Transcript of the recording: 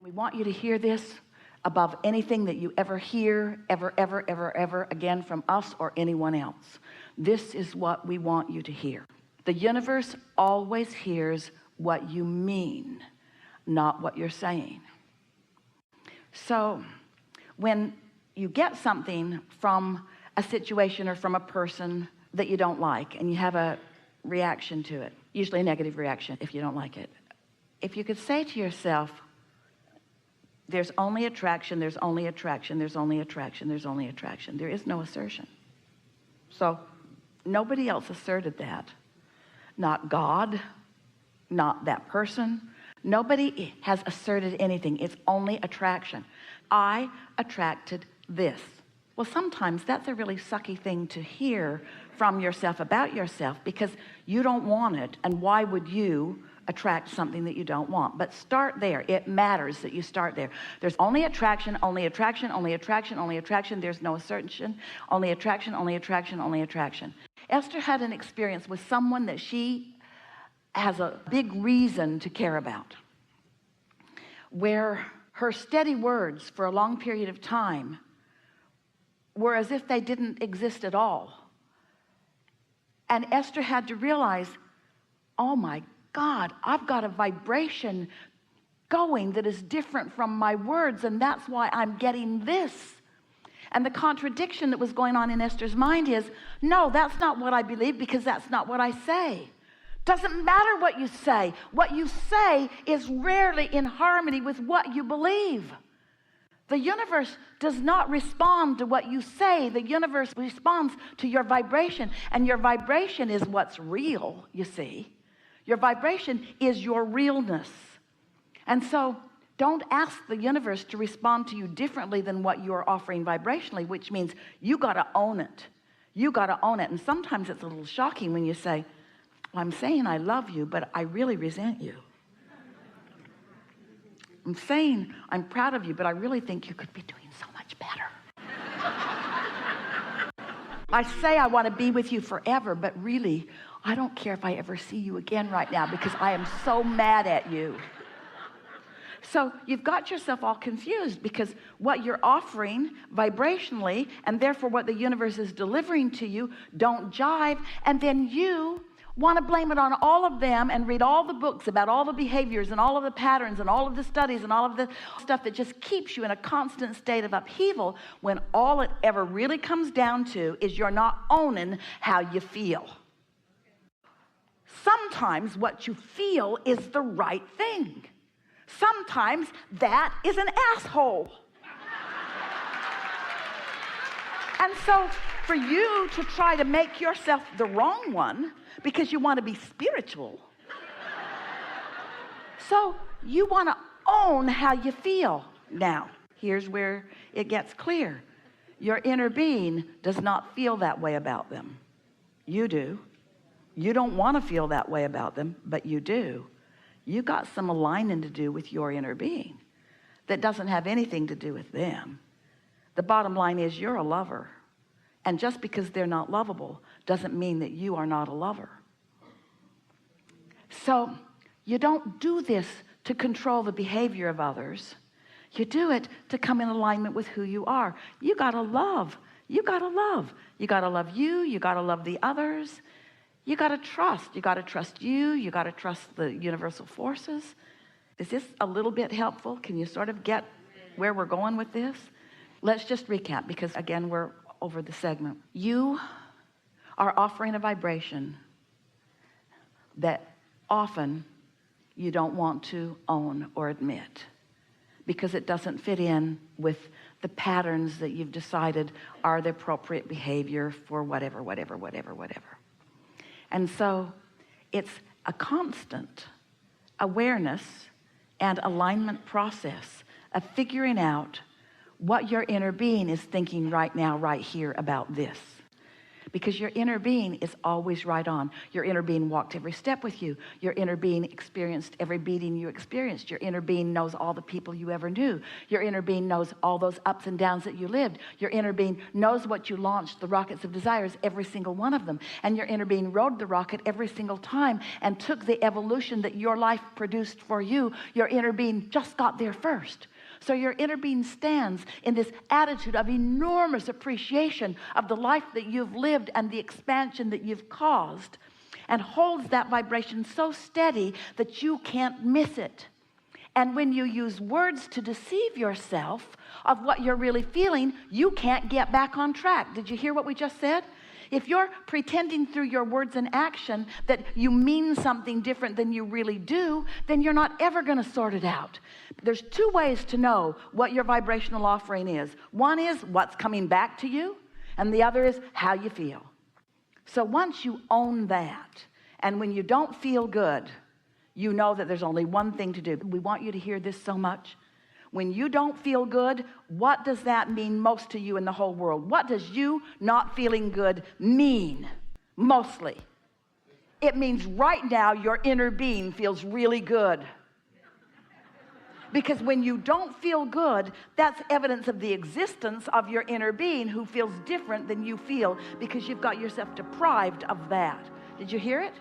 We want you to hear this above anything that you ever hear, ever again from us or anyone else. This is what we want you to hear. The universe always hears what you mean, not what you're saying. So when you get something from a situation or from a person that you don't like, and you have a reaction to it, usually a negative reaction if you don't like it, if you could say to yourself, there's only attraction, there's only attraction, there's only attraction, there's only attraction. There is no assertion. So nobody else asserted that. Not God, not that person. Nobody has asserted anything. It's only attraction. I attracted this. Well, sometimes that's a really sucky thing to hear from yourself about yourself, because you don't want it, and why would you attract something that you don't want? But start there. It matters that you start there. There's only attraction, only attraction, only attraction, only attraction. There's no assertion. Only attraction, only attraction, only attraction. Esther had an experience with someone that she has a big reason to care about, where her steady words for a long period of time were as if they didn't exist at all. And Esther had to realize, oh my God, I've got a vibration going that is different from my words, and that's why I'm getting this. And the contradiction that was going on in Esther's mind is, no, that's not what I believe, because that's not what I say. Doesn't matter what you say. What you say is rarely in harmony with what you believe. The universe does not respond to what you say. The universe responds to your vibration, and your vibration is what's real, you see. Your vibration is your realness. And so don't ask the universe to respond to you differently than what you're offering vibrationally, which means you got to own it. You got to own it. And sometimes it's a little shocking when you say, well, I'm saying I love you, but I really resent you. I'm saying I'm proud of you, but I really think you could be doing so much better. I say I want to be with you forever, but really, I don't care if I ever see you again right now, because I am so mad at you. So you've got yourself all confused, because what you're offering vibrationally, and therefore what the universe is delivering to you, don't jive. And then you want to blame it on all of them and read all the books about all the behaviors and all of the patterns and all of the studies and all of the stuff that just keeps you in a constant state of upheaval, when all it ever really comes down to is you're not owning how you feel. Sometimes what you feel is the right thing. Sometimes that is an asshole. And so for you to try to make yourself the wrong one because you want to be spiritual, so you want to own how you feel. Now, here's where it gets clear. Your inner being does not feel that way about them. You do. You don't want to feel that way about them, but you do. You got some aligning to do with your inner being that doesn't have anything to do with them. The bottom line is you're a lover. And just because they're not lovable doesn't mean that you are not a lover. So you don't do this to control the behavior of others. You do it to come in alignment with who you are. You gotta love. You gotta love. You gotta love you. You gotta love the others. You got to trust. You got to trust you. You got to trust the universal forces. Is this a little bit helpful? Can you sort of get where we're going with this? Let's just recap, because again, we're over the segment. You are offering a vibration that often you don't want to own or admit, because it doesn't fit in with the patterns that you've decided are the appropriate behavior for whatever. And so it's a constant awareness and alignment process of figuring out what your inner being is thinking right now, right here about this. because your inner being is always right on. Your inner being walked every step with you. Your inner being experienced every beating you experienced. Your inner being knows all the people you ever knew. Your inner being knows all those ups and downs that you lived. Your inner being knows what you launched, the rockets of desires, every single one of them. And your inner being rode the rocket every single time and took the evolution that your life produced for you. Your inner being just got there first. So your inner being stands in this attitude of enormous appreciation of the life that you've lived and the expansion that you've caused, and holds that vibration so steady that you can't miss it. And when you use words to deceive yourself of what you're really feeling, you can't get back on track. Did you hear what we just said? If you're pretending through your words and action that you mean something different than you really do, then you're not ever going to sort it out. There's two ways to know what your vibrational offering is. One is what's coming back to you, and the other is how you feel. So once you own that, and when you don't feel good, you know that there's only one thing to do. We want you to hear this so much. When you don't feel good, what does that mean most to you in the whole world? What does you not feeling good mean mostly? It means right now your inner being feels really good. Because when you don't feel good, that's evidence of the existence of your inner being who feels different than you feel, because you've got yourself deprived of that. Did you hear it?